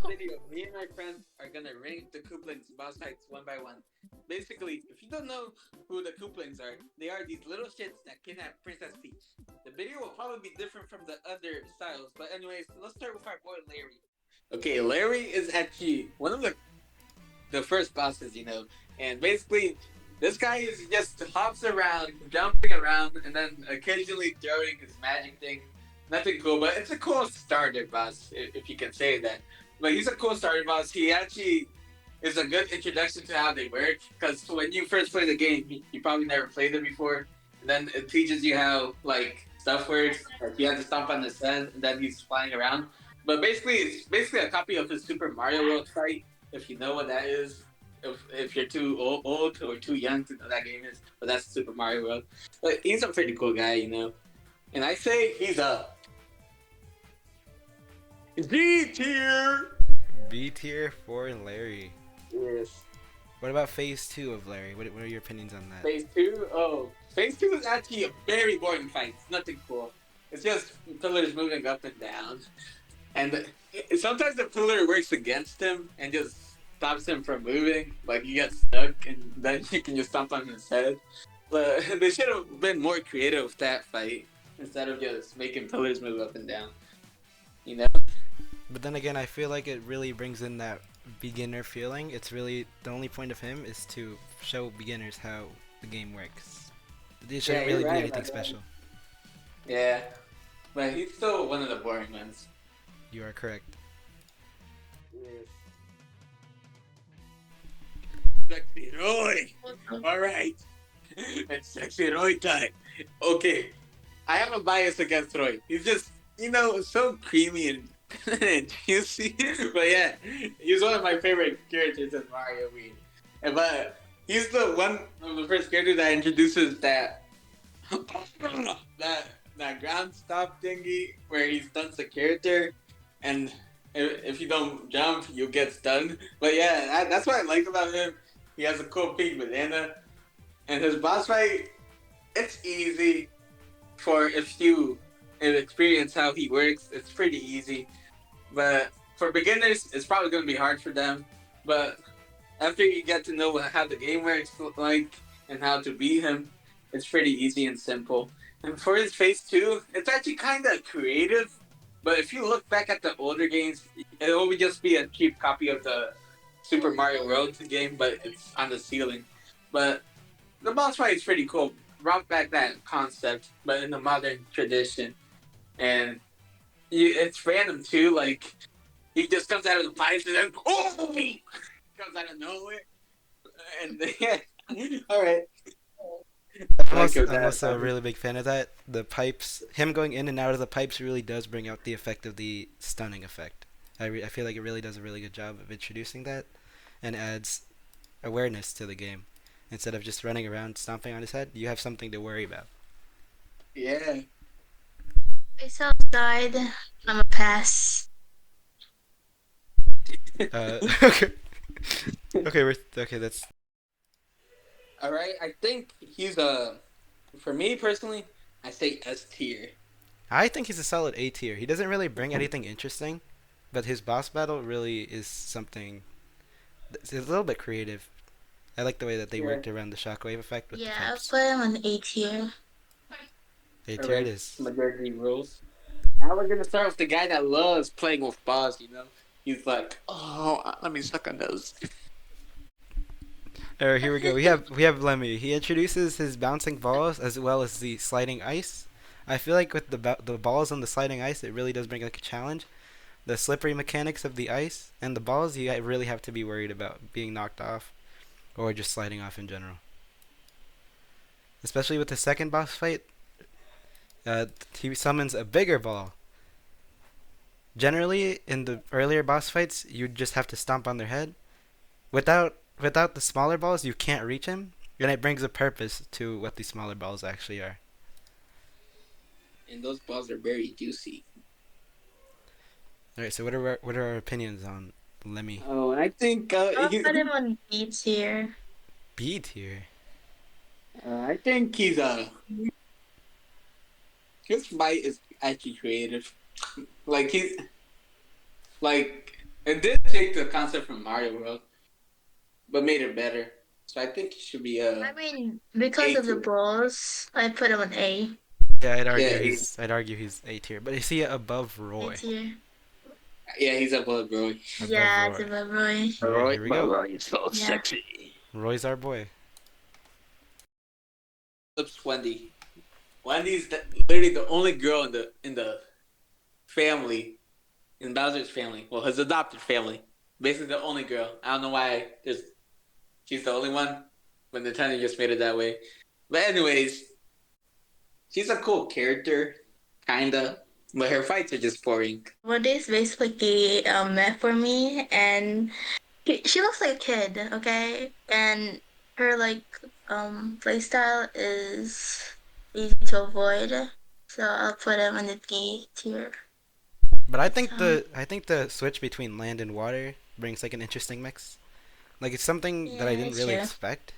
video, me and my friends are gonna rank the Koopalings boss fights one by one. Basically, if you don't know who the Koopalings are, they are these little shits that kidnap Princess Peach. The video will probably be different from the other styles, but anyways, let's start with our boy Larry. Okay, Larry is actually one of the first bosses, and basically this guy is just hops around, jumping around, and then occasionally throwing his magic thing. Nothing cool, but it's a cool starter boss, if you can say that. But he's a cool starter boss. He actually is a good introduction to how they work, because when you first play the game, you probably never played it before, and then it teaches you how stuff works. Like you have to stomp on his head, and then he's flying around. But basically, it's basically a copy of his Super Mario World fight, if you know what that is. If you're too old or too young to know what that game is, but that's Super Mario World. But he's a pretty cool guy. And I say he's a D tier. B tier for Larry. Yes. What about phase 2 of Larry? What are your opinions on that? Phase two? Oh, phase two is actually a very boring fight. It's nothing cool. It's just pillars moving up and down, and sometimes the pillar works against him and just stops him from moving. Like you get stuck, and then you can just stomp on his head. But they should have been more creative with that fight instead of just making pillars move up and down. You know? But then again, I feel like it really brings in that beginner feeling. It's really the only point of him is to show beginners how the game works. It shouldn't you're really be right anything about that. special. Yeah, but he's still one of the boring ones. You are correct. Yes. Sexy Roy. All right, it's Sexy Roy time. Okay, I have a bias against Roy. He's just, so creamy and, and juicy. But yeah, he's one of my favorite characters in Mario Wii. But he's the one of the first characters that introduces that ground stop thingy where he stuns the character, and if you don't jump, you'll get stunned. But yeah, that's what I like about him. He has a cool pink banana, and his boss fight, it's easy for if you experience how he works. It's pretty easy, but for beginners, it's probably going to be hard for them. But after you get to know how the game works and how to beat him, it's pretty easy and simple. And for his phase two, it's actually kind of creative. But if you look back at the older games, it will just be a cheap copy of the Super Mario World game, but it's on the ceiling. But the boss fight is pretty cool. Brought back that concept, but in the modern tradition. And it's random too. Like he just comes out of the pipes and then comes out of nowhere. And yeah, all right. I'm also a really big fan of that. The pipes, him going in and out of the pipes really does bring out the effect of the stunning effect. I feel like it really does a really good job of introducing that and adds awareness to the game. Instead of just running around stomping on his head, you have something to worry about. Yeah. It's outside. I'm a pass. Okay. Okay, that's All right. I think he's for me personally, I say S tier. I think he's a solid A tier. He doesn't really bring anything interesting, but his boss battle really is something. It's a little bit creative. I like the way that they worked around the shockwave effect with the Yeah, I'll pipes. put him on A tier. A tier it is. Majority rules. Now we're gonna start with the guy that loves playing with balls. He's like, oh, let me suck on those. Alright, here we go. We have Lemmy. He introduces his bouncing balls as well as the sliding ice. I feel like with the balls on the sliding ice, it really does bring like a challenge. The slippery mechanics of the ice and the balls, you really have to be worried about being knocked off or just sliding off in general. Especially with the second boss fight, he summons a bigger ball. Generally, in the earlier boss fights, you just have to stomp on their head. Without the smaller balls, you can't reach him, and it brings a purpose to what these smaller balls actually are. And those balls are very juicy. All right, so what are our opinions on Lemmy? Oh, and I think I'll put him on B tier. B tier. I think his fight is actually creative. Like he's like It did take the concept from Mario World, but made it better. So I think he should be I a mean, because A of the tier. balls, I put him on A. Yeah, Yeah, I'd argue he's A tier, but is he above A Roy? tier. yeah, he's above Roy. Above Yeah, it's Roy. above Roy. All right, Roy, here we but go. Roy is so Yeah. sexy. Roy's our boy. Flips Wendy. Wendy's literally the only girl in the family, in Bowser's family. Well, his adopted family. Basically, the only girl. I don't know why. She's the only one, but Nintendo just made it that way. But anyways, she's a cool character, kinda. But her fights are just boring. What is basically met for me, and she looks like a kid, okay? And her like playstyle is easy to avoid, so I'll put him in the D tier. But So I think the switch between land and water brings like an interesting mix. Like it's something that I yeah, didn't that's really true. expect.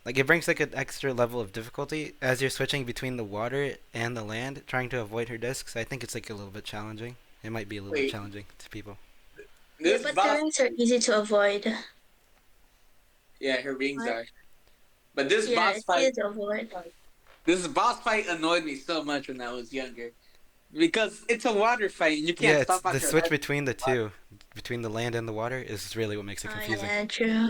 Like it brings like an extra level of difficulty as you're switching between the water and the land, trying to avoid her discs. I think it's like a little bit challenging. It might be a little bit Wait, challenging to people. Yeah, this but the boss, rings are easy to avoid. yeah, her rings What? are. But this Yeah, boss it's fight, easy to avoid. this boss fight annoyed me so much when I was younger because it's a water fight and you Yeah, can't it's stop the out your switch life. between the two, between the land and the water, is really what makes it Oh confusing. yeah, true.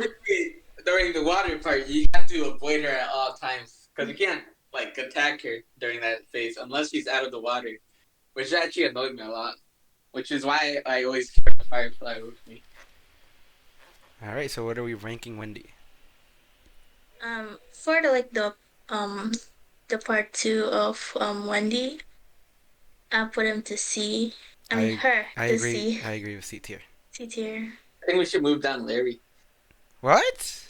During the water part, you have to avoid her at all times because you can't like attack her during that phase unless she's out of the water, which actually annoyed me a lot. Which is why I always carry a Firefly with me. All right, so what are we ranking Wendy? For um the part two of Wendy, I'll put him to C. I mean her I to agree. C. I agree with C tier. C tier. I think we should move down Larry. What?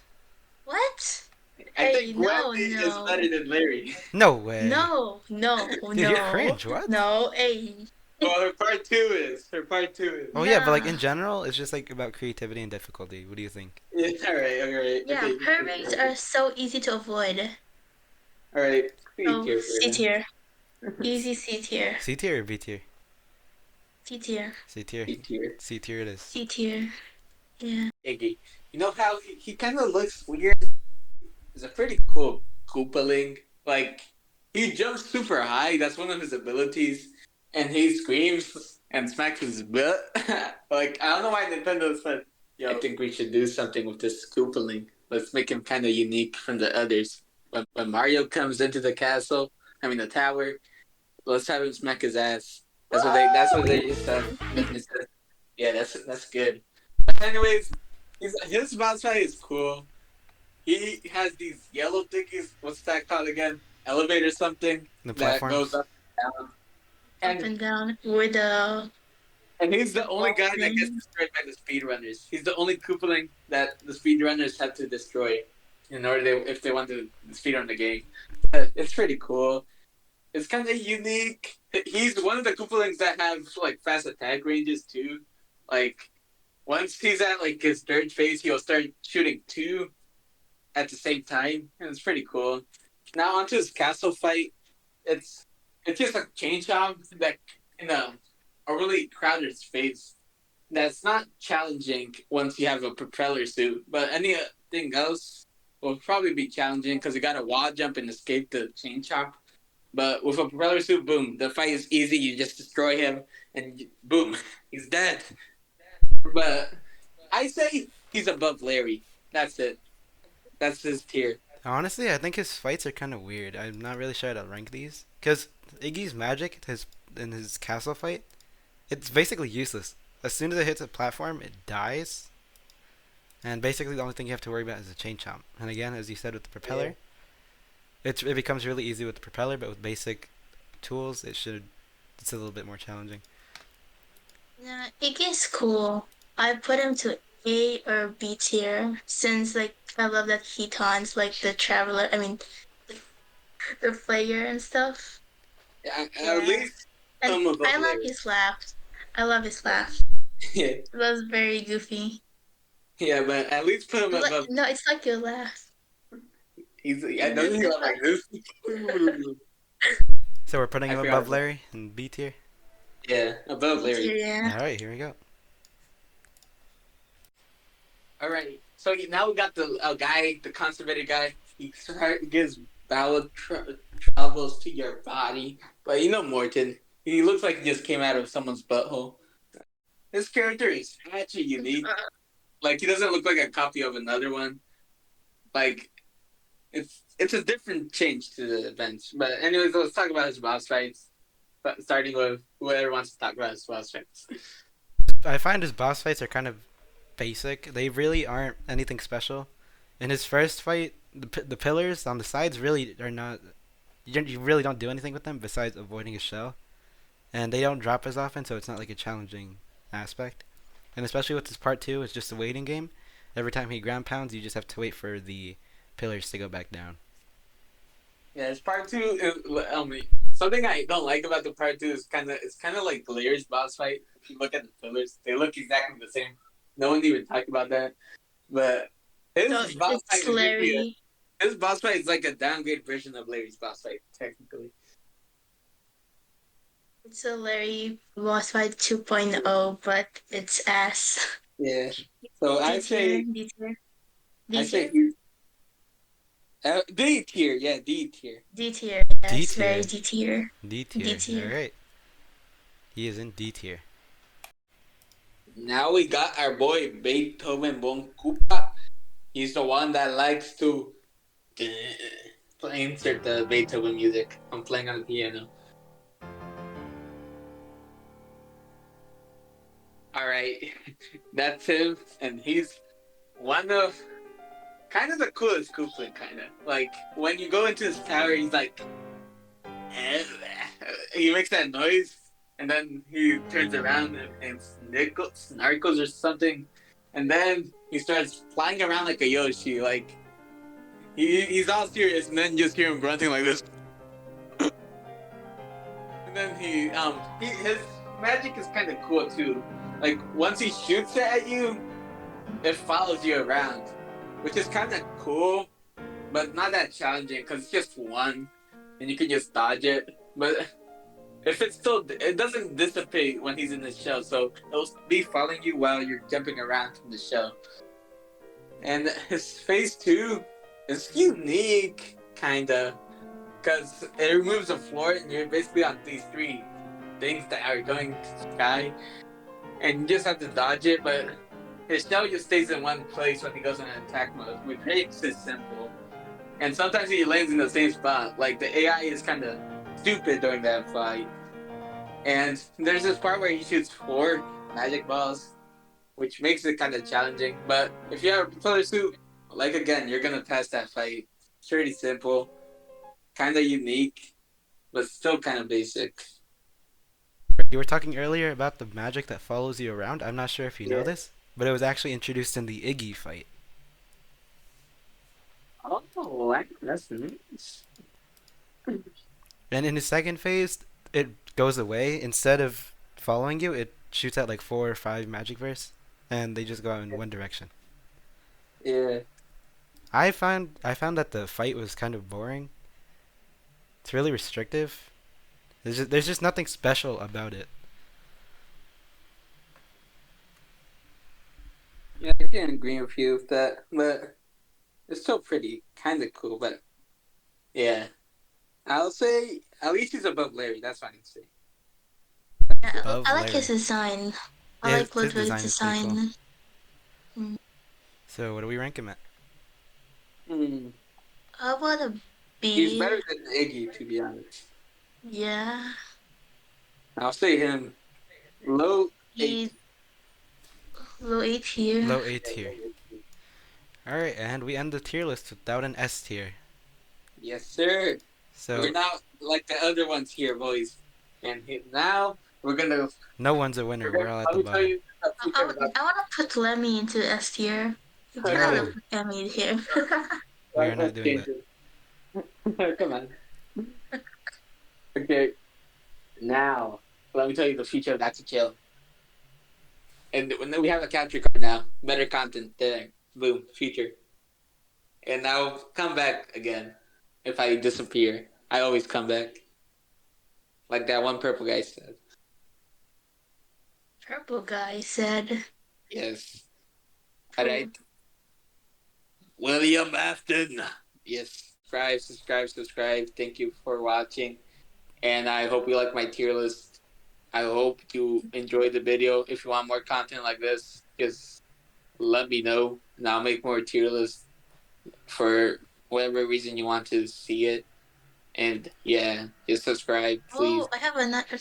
What? I Hey, think no, Wendy is better no. than Larry. No way. No, no, Dude, you're no, cringe. What? no, hey. Well, her part two is. Her part two is. Oh yeah, but like Nah. in general, it's just like about creativity and difficulty. What do you think? Yeah, alright, alright. Yeah, Okay. her rings are so easy to avoid. Alright. C So tier for C him. tier. Easy C tier. C tier or B tier? C tier. C tier. C tier. C tier it is. C tier. Yeah. Iggy. You know how he kind of looks weird? He's a pretty cool Koopaling. Like, he jumps super high. That's one of his abilities. And he screams and smacks his butt. Like, I don't know why Nintendo said, yo, I think we should do something with this Koopaling. Let's make him kind of unique from the others. When Mario comes into the castle, I mean the tower, let's have him smack his ass. That's what they just said. Yeah, that's good. But anyways, his boss fight is cool. He has these yellow thingies. What's that called again? Elevator something The that goes platforms. up and down. Up and down with And he's the the only wall guy that gets thing. destroyed by the speedrunners. He's the only Koopaling that the speedrunners have to destroy in order if they want to speedrun the game. It's pretty cool. It's kind of unique. He's one of the Koopalings that have like fast attack ranges too. Like once he's at like his third phase, he'll start shooting two at the same time, and it's pretty cool. Now onto his castle fight. It's it's just a chain chomp that in a really crowded space. That's not challenging once you have a propeller suit, but anything else will probably be challenging because you got to wall jump and escape the chain chomp. But with a propeller suit, boom, the fight is easy. You just destroy him, and boom, he's dead. But I say he's above Larry. That's it. That's his tier. Honestly, I think his fights are kind of weird. I'm not really sure how to rank these because Iggy's magic, his in his castle fight, it's basically useless. As soon as it hits a platform, it dies. And basically, the only thing you have to worry about is the chain chomp. And again, as you said with the propeller, it becomes really easy with the propeller, but with basic tools, it's a little bit more challenging. Yeah, it gets cool. I put him to A or B tier since like I love that he taunts like the traveler. I mean the player and stuff. At Yeah, least and I'm above I love Larry. his laugh. I love his laugh. Yeah, It was very goofy. yeah, but at least put him Like, above. no, it's like your laugh. Yeah, doesn't he go like this? So we're putting I him forgot above about. Larry in B tier. Yeah, above D tier, Larry. yeah. All right, here we go. All right. So now we got the guy, the constipated guy. He gives ballad travels to your body. But you know Morton. He looks like he just came out of someone's butthole. His character is actually unique. Like he doesn't look like a copy of another one. Like it's a different change to the events. But anyways, let's talk about his boss fights. But starting with whoever wants to talk about his boss fights. I find his boss fights are kind of basic. They really aren't anything special. In his first fight, the pillars on the sides really are not. You really don't do anything with them besides avoiding a shell, and they don't drop as often, so it's not like a challenging aspect. And especially with this part two, it's just a waiting game. Every time he ground pounds, you just have to wait for the pillars to go back down. Yeah, his part two is something I don't like about the part two is it's kind of like Lear's boss fight. If you look at the pillars, they look exactly the same. No one even talked about that. But his No, boss fight it's is really Larry. his boss fight is like a downgrade version of Larry's boss fight, technically. It's a Larry boss fight 2.0, but it's ass. Yeah. So D tier, D tier, I D say tier, he's D tier, yeah, D tier. D tier. D Yes, very tier. D tier. D D tier. All tier. right. He is in D tier. Now we got our boy Beethoven Bon Koopa. He's the one that likes to insert the Beethoven music. I'm playing on the piano. All right, that's him, and he's one of kind of the coolest Koopling, kind of like when you go into his tower, he's like, he makes that noise, and then he turns around and snarkles or something, and then he starts flying around like a Yoshi, like he's all serious, and then you just hear him grunting like this, and then his magic is kind of cool too. Like once he shoots it at you, it follows you around, which is kind of cool, but not that challenging because it's just one, and you can just dodge it. But if it's still, it doesn't dissipate when he's in the shell, so it'll be following you while you're jumping around from the shell. And his phase two is unique, kinda, because it removes the floor, and you're basically on these three things that are going to the sky, and you just have to dodge it, but his shell just stays in one place when he goes in attack mode, which makes it simple. And sometimes he lands in the same spot. Like the AI is kind of stupid during that fight. And there's this part where he shoots 4 magic balls, which makes it kind of challenging. But if you have a propeller suit, like again, you're gonna pass that fight. It's pretty simple, kind of unique, but still kind of basic. You were talking earlier about the magic that follows you around. I'm not sure if you know this, but it was actually introduced in the Iggy fight. Oh, that's nice. And in his second phase, it goes away. Instead of following you, it shoots out like 4 or 5 magic verse, and they just go out in one direction. Yeah. I found that the fight was kind of boring. It's really restrictive. There's just nothing special about it. Yeah, I can agree with you with that, but it's still pretty kind of cool. But yeah, I'll say at least he's above Larry. That's what I can say. Yeah, Above I like Larry. his design. I Yeah, like his Ludwig's design is pretty cool. design. Mm. So what do we rank him at? How about a He's B? better than Iggy, to be honest. Yeah. I'll say him low 8. He's low A tier. Low A tier. Alright, and we end the tier list without an S tier. Yes, sir. So We're not like the other ones here, boys. And now we're gonna. no one's a winner. We're all at Let the me tell bottom. you. I want to put Lemmy into S tier. You cannot No. put Emmy here. We are not doing that. Come on. Okay. Now, let me tell you the future of DrChill. And when we have a capture card now, better content there. Boom, future. And I'll come back again. If I disappear, I always come back. Like that one purple guy said. Purple guy said. Yes. All Who? right. William Afton. Yes. Subscribe, subscribe, subscribe. Thank you for watching. And I hope you like my tier list. I hope you enjoyed the video. If you want more content like this, just let me know. And I'll make more tier lists for whatever reason you want to see it. And yeah, just subscribe, please. Oh, I have another